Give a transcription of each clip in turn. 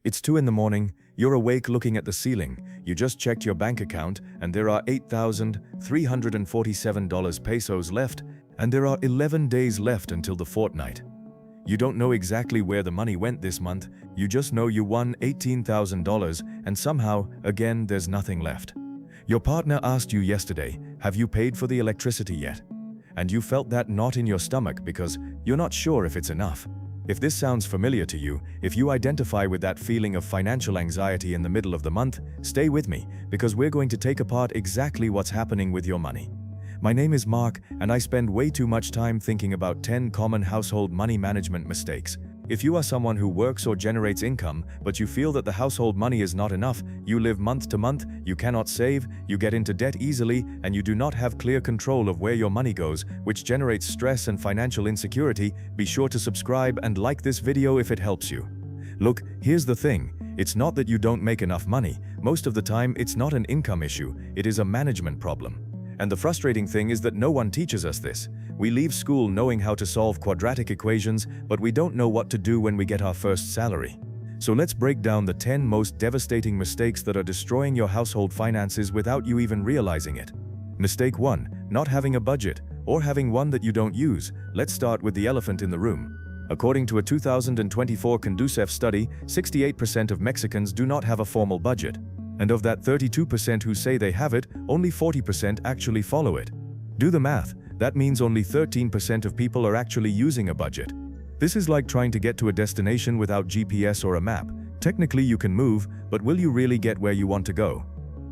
It's 2 in the morning, you're awake looking at the ceiling, you just checked your bank account and there are $8,347 pesos left, and there are 11 days left until the fortnight. You don't know exactly where the money went this month, you just know you won $18,000 and somehow, again, there's nothing left. Your partner asked you yesterday, have you paid for the electricity yet? And you felt that knot in your stomach because you're not sure if it's enough. If this sounds familiar to you, if you identify with that feeling of financial anxiety in the middle of the month, stay with me, because we're going to take apart exactly what's happening with your money. My name is Mark, and I spend way too much time thinking about 10 common household money management mistakes. If you are someone who works or generates income, but you feel that the household money is not enough, you live month to month, you cannot save, you get into debt easily, and you do not have clear control of where your money goes, which generates stress and financial insecurity, be sure to subscribe and like this video if it helps you. Look, here's the thing. It's not that you don't make enough money. Most of the time, it's not an income issue. It is a management problem. And the frustrating thing is that no one teaches us this. We leave school knowing how to solve quadratic equations, but we don't know what to do when we get our first salary. So let's break down the 10 most devastating mistakes that are destroying your household finances without you even realizing it. Mistake 1. Not having a budget, or having one that you don't use. Let's start with the elephant in the room. According to a 2024 Conducef study, 68% of Mexicans do not have a formal budget. And of that 32% who say they have it, only 40% actually follow it. Do the math. That means only 13% of people are actually using a budget. This is like trying to get to a destination without GPS or a map. Technically you can move, but will you really get where you want to go?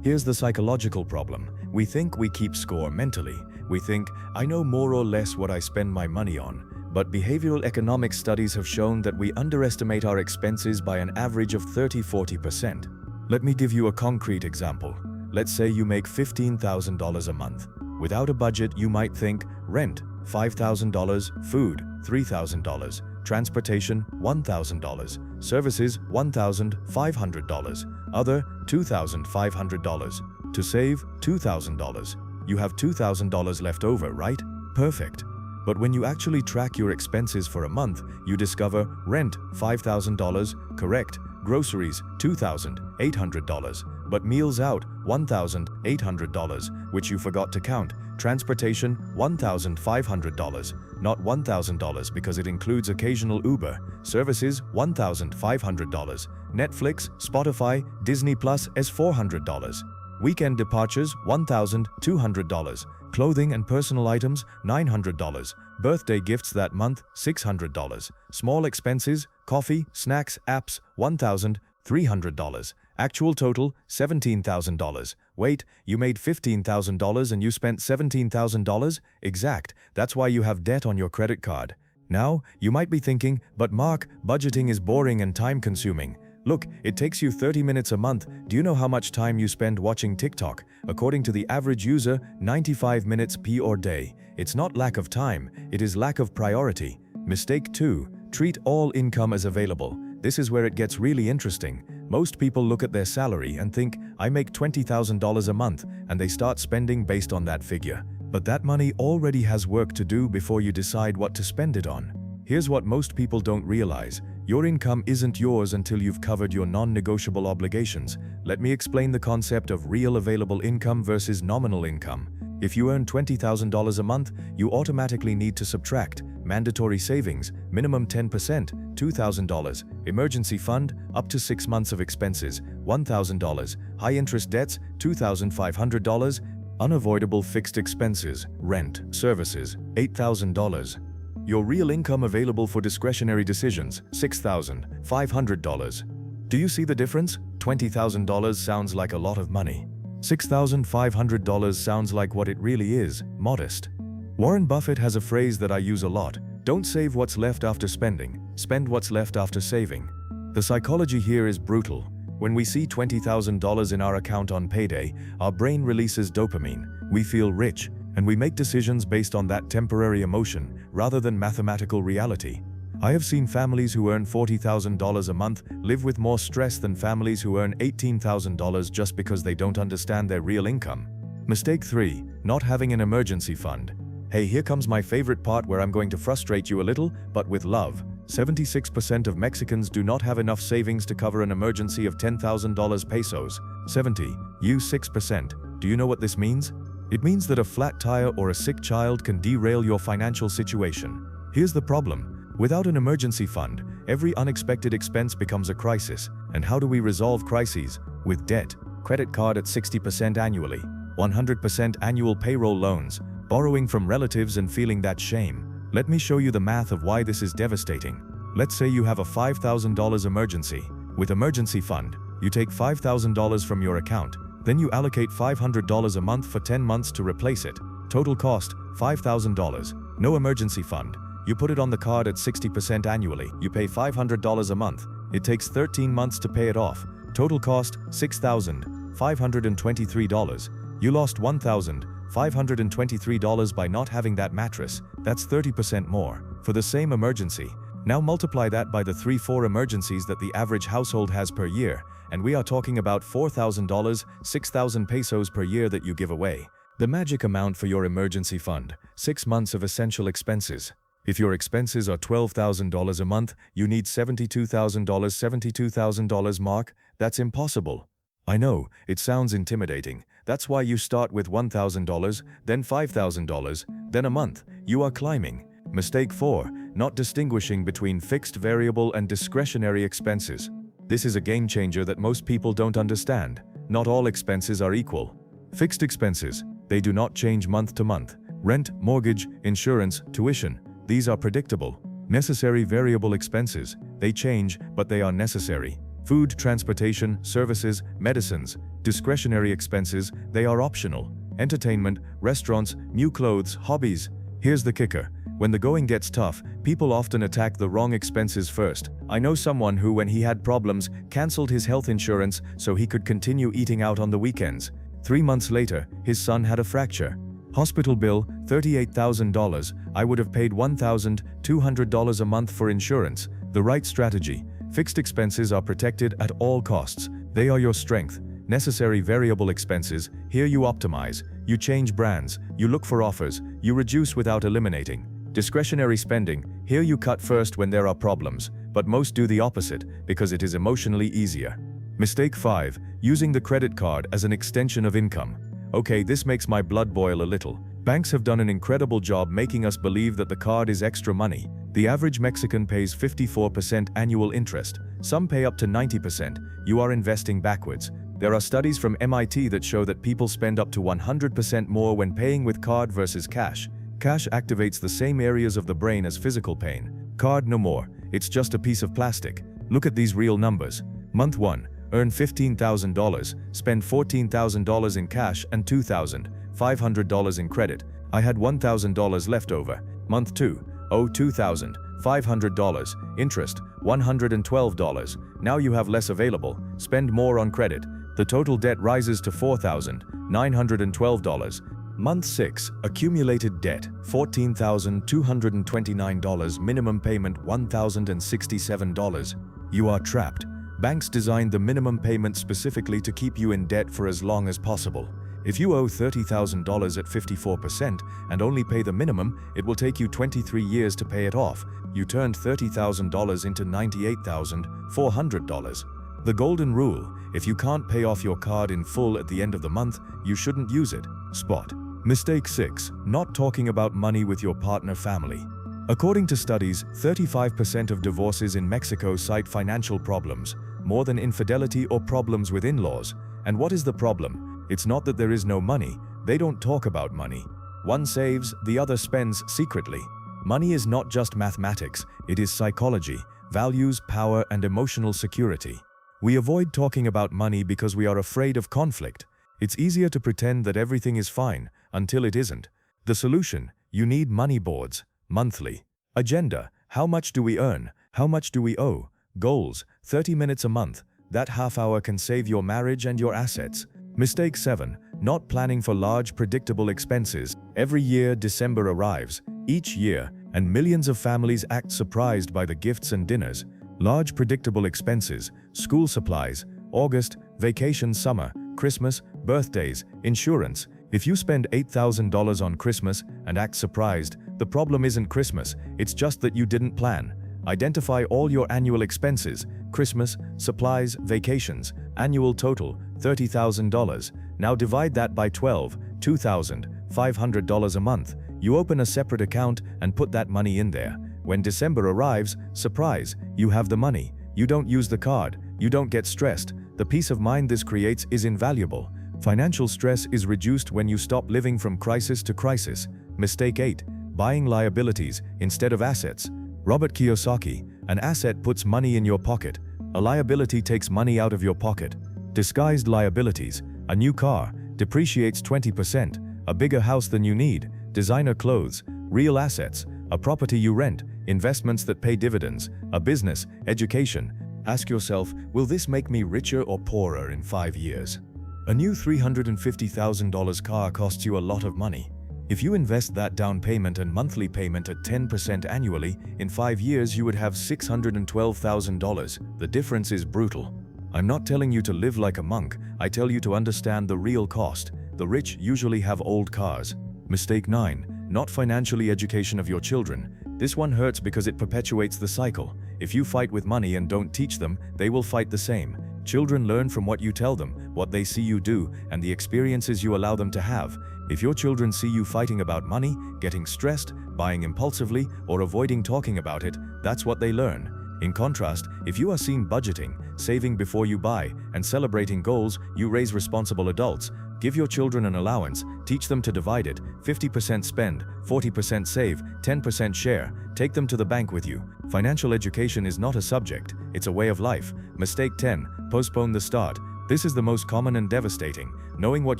Here's the psychological problem. We think we keep score mentally. We think, I know more or less what I spend my money on. But behavioral economics studies have shown that we underestimate our expenses by an average of 30–40%. Let me give you a concrete example. Let's say you make $15,000 a month. Without a budget, you might think rent, $5,000, food, $3,000, transportation, $1,000, services, $1,500, other, $2,500. To save, $2,000. You have $2,000 left over, right? Perfect. But when you actually track your expenses for a month, you discover rent, $5,000, correct, groceries, $2,800, but meals out, $1,800, which you forgot to count, transportation, $1,500, not $1,000 because it includes occasional Uber, services, $1,500, Netflix, Spotify, Disney Plus is $400, weekend departures, $1,200, clothing and personal items, $900, birthday gifts that month, $600, small expenses, coffee, snacks, apps, $1,300, actual total, $17,000. Wait, you made $15,000 and you spent $17,000? Exact, that's why you have debt on your credit card. Now, you might be thinking, but Mark, budgeting is boring and time-consuming. Look, it takes you 30 minutes a month. Do you know how much time you spend watching TikTok? According to the average user, 95 minutes per day. It's not lack of time, it is lack of priority. Mistake 2. Treat all income as available. This is where it gets really interesting. Most people look at their salary and think, I make $20,000 a month, and they start spending based on that figure. But that money already has work to do before you decide what to spend it on. Here's what most people don't realize. Your income isn't yours until you've covered your non-negotiable obligations. Let me explain the concept of real available income versus nominal income. If you earn $20,000 a month, you automatically need to subtract mandatory savings, minimum 10%, $2,000, emergency fund, up to 6 months of expenses, $1,000, high-interest debts, $2,500, unavoidable fixed expenses, rent, services, $8,000. Your real income available for discretionary decisions, $6,500. Do you see the difference? $20,000 sounds like a lot of money. $6,500 sounds like what it really is, modest. Warren Buffett has a phrase that I use a lot. Don't save what's left after spending, spend what's left after saving. The psychology here is brutal. When we see $20,000 in our account on payday, our brain releases dopamine. We feel rich, and we make decisions based on that temporary emotion rather than mathematical reality. I have seen families who earn $40,000 a month live with more stress than families who earn $18,000 just because they don't understand their real income. Mistake 3. Not having an emergency fund. Hey, here comes my favorite part where I'm going to frustrate you a little, but with love. 76% of Mexicans do not have enough savings to cover an emergency of $10,000 pesos. 70, you 6%. Do you know what this means? It means that a flat tire or a sick child can derail your financial situation. Here's the problem. Without an emergency fund, every unexpected expense becomes a crisis. And how do we resolve crises? With debt, credit card at 60% annually, 100% annual payroll loans, borrowing from relatives and feeling that shame. Let me show you the math of why this is devastating. Let's say you have a $5,000 emergency. With emergency fund, you take $5,000 from your account. Then you allocate $500 a month for 10 months to replace it. Total cost, $5,000. No emergency fund. You put it on the card at 60% annually. You pay $500 a month. It takes 13 months to pay it off. Total cost, $6,523. You lost $1,523 by not having that mattress. That's 30% more. For the same emergency. Now multiply that by the 3-4 emergencies that the average household has per year, and we are talking about $4,000, 6,000 pesos per year that you give away. The magic amount for your emergency fund, 6 months of essential expenses. If your expenses are $12,000 a month, you need $72,000, $72,000 mark. That's impossible. I know, it sounds intimidating. That's why you start with $1,000, then $5,000, then a month. You are climbing. Mistake 4, not distinguishing between fixed, variable, and discretionary expenses. This is a game changer that most people don't understand. Not all expenses are equal. Fixed expenses, they do not change month to month. Rent, mortgage, insurance, tuition, these are predictable. Necessary variable expenses, they change, but they are necessary. Food, transportation, services, medicines. Discretionary expenses, they are optional. Entertainment, restaurants, new clothes, hobbies. Here's the kicker. When the going gets tough, people often attack the wrong expenses first. I know someone who, when he had problems, cancelled his health insurance so he could continue eating out on the weekends. 3 months later, his son had a fracture. Hospital bill, $38,000. I would have paid $1,200 a month for insurance. The right strategy. Fixed expenses are protected at all costs. They are your strength. Necessary variable expenses, here you optimize. You change brands. You look for offers. You reduce without eliminating. Discretionary spending, here you cut first when there are problems, but most do the opposite because it is emotionally easier. Mistake 5, using the credit card as an extension of income. Okay, this makes my blood boil a little. Banks have done an incredible job making us believe that the card is extra money. The average Mexican pays 54% annual interest. Some pay up to 90%. You are investing backwards. There are studies from MIT that show that people spend up to 100% more when paying with card versus cash. Cash activates the same areas of the brain as physical pain. Card no more. It's just a piece of plastic. Look at these real numbers. Month 1, earn $15,000, spend $14,000 in cash and $2,500 in credit. I had $1,000 left over. Month 2, owe $2,500, interest $112. Now you have less available. Spend more on credit. The total debt rises to $4,912. Month 6, accumulated debt, $14,229, minimum payment $1,067. You are trapped. Banks designed the minimum payment specifically to keep you in debt for as long as possible. If you owe $30,000 at 54% and only pay the minimum, it will take you 23 years to pay it off. You turned $30,000 into $98,400. The golden rule: if you can't pay off your card in full at the end of the month, you shouldn't use it. Spot. Mistake 6, not talking about money with your partner family. According to studies, 35% of divorces in Mexico cite financial problems, more than infidelity or problems with in-laws. And what is the problem? It's not that there is no money. They don't talk about money. One saves, the other spends secretly. Money is not just mathematics, it is psychology, values, power, and emotional security. We avoid talking about money because we are afraid of conflict. It's easier to pretend that everything is fine until it isn't. The solution: you need money boards, monthly. Agenda: how much do we earn? How much do we owe? Goals: 30 minutes a month. That half hour can save your marriage and your assets. Mistake 7, not planning for large predictable expenses. Every year December arrives, each year, and millions of families act surprised by the gifts and dinners. Large predictable expenses, school supplies, August, vacation, summer, Christmas, birthdays, insurance. If you spend $8,000 on Christmas and act surprised, the problem isn't Christmas, it's just that you didn't plan. Identify all your annual expenses: Christmas, supplies, vacations. Annual total, $30,000. Now divide that by 12, $2,500 a month. You open a separate account and put that money in there. When December arrives, surprise, you have the money. You don't use the card. You don't get stressed. The peace of mind this creates is invaluable. Financial stress is reduced when you stop living from crisis to crisis. Mistake 8. Buying liabilities instead of assets. Robert Kiyosaki: an asset puts money in your pocket. A liability takes money out of your pocket. Disguised liabilities: a new car depreciates 20%, a bigger house than you need, designer clothes. Real assets: a property you rent, investments that pay dividends, a business, education. Ask yourself, will this make me richer or poorer in 5 years? A new $350,000 car costs you a lot of money. If you invest that down payment and monthly payment at 10% annually, in 5 years you would have $612,000. The difference is brutal. I'm not telling you to live like a monk, I tell you to understand the real cost. The rich usually have old cars. Mistake 9. Not financially education of your children. This one hurts because it perpetuates the cycle. If you fight with money and don't teach them, they will fight the same. Children learn from what you tell them, what they see you do, and the experiences you allow them to have. If your children see you fighting about money, getting stressed, buying impulsively, or avoiding talking about it, that's what they learn. In contrast, if you are seen budgeting, saving before you buy, and celebrating goals, you raise responsible adults. Give your children an allowance, teach them to divide it: 50% spend, 40% save, 10% share. Take them to the bank with you. Financial education is not a subject, it's a way of life. Mistake 10. Postpone the start. This is the most common and devastating: knowing what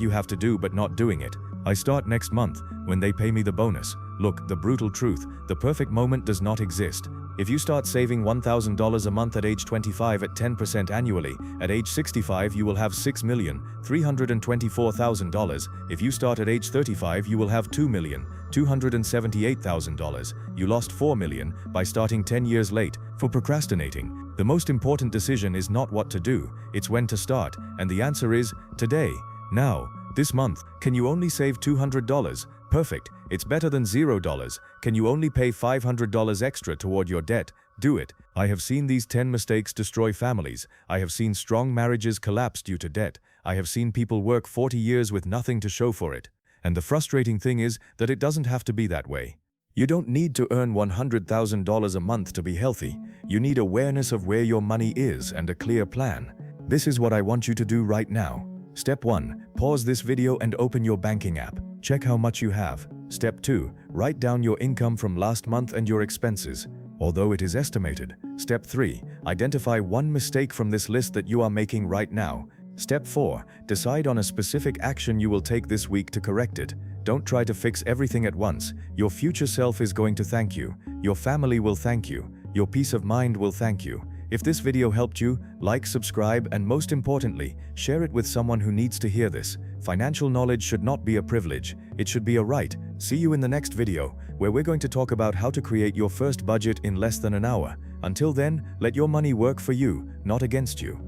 you have to do but not doing it. I start next month, when they pay me the bonus. Look, the brutal truth: the perfect moment does not exist. If you start saving $1,000 a month at age 25 at 10% annually, at age 65 you will have $6,324,000. If you start at age 35 you will have $2,278,000. You lost $4 million by starting 10 years late for procrastinating. The most important decision is not what to do, it's when to start, and the answer is today, now, this month. Can you only save $200? Perfect, it's better than $0. Can you only pay $500 extra toward your debt? Do it. I have seen these 10 mistakes destroy families. I have seen strong marriages collapse due to debt. I have seen people work 40 years with nothing to show for it. And the frustrating thing is that it doesn't have to be that way. You don't need to earn $100,000 a month to be healthy. You need awareness of where your money is and a clear plan. This is what I want you to do right now. Step 1. Pause this video and open your banking app. Check how much you have. Step 2. Write down your income from last month and your expenses, although it is estimated. Step 3. Identify one mistake from this list that you are making right now. Step 4. Decide on a specific action you will take this week to correct it. Don't try to fix everything at once. Your future self is going to thank you. Your family will thank you. Your peace of mind will thank you. If this video helped you, like, subscribe, and most importantly, share it with someone who needs to hear this. Financial knowledge should not be a privilege, it should be a right. See you in the next video, where we're going to talk about how to create your first budget in less than an hour. Until then, let your money work for you, not against you.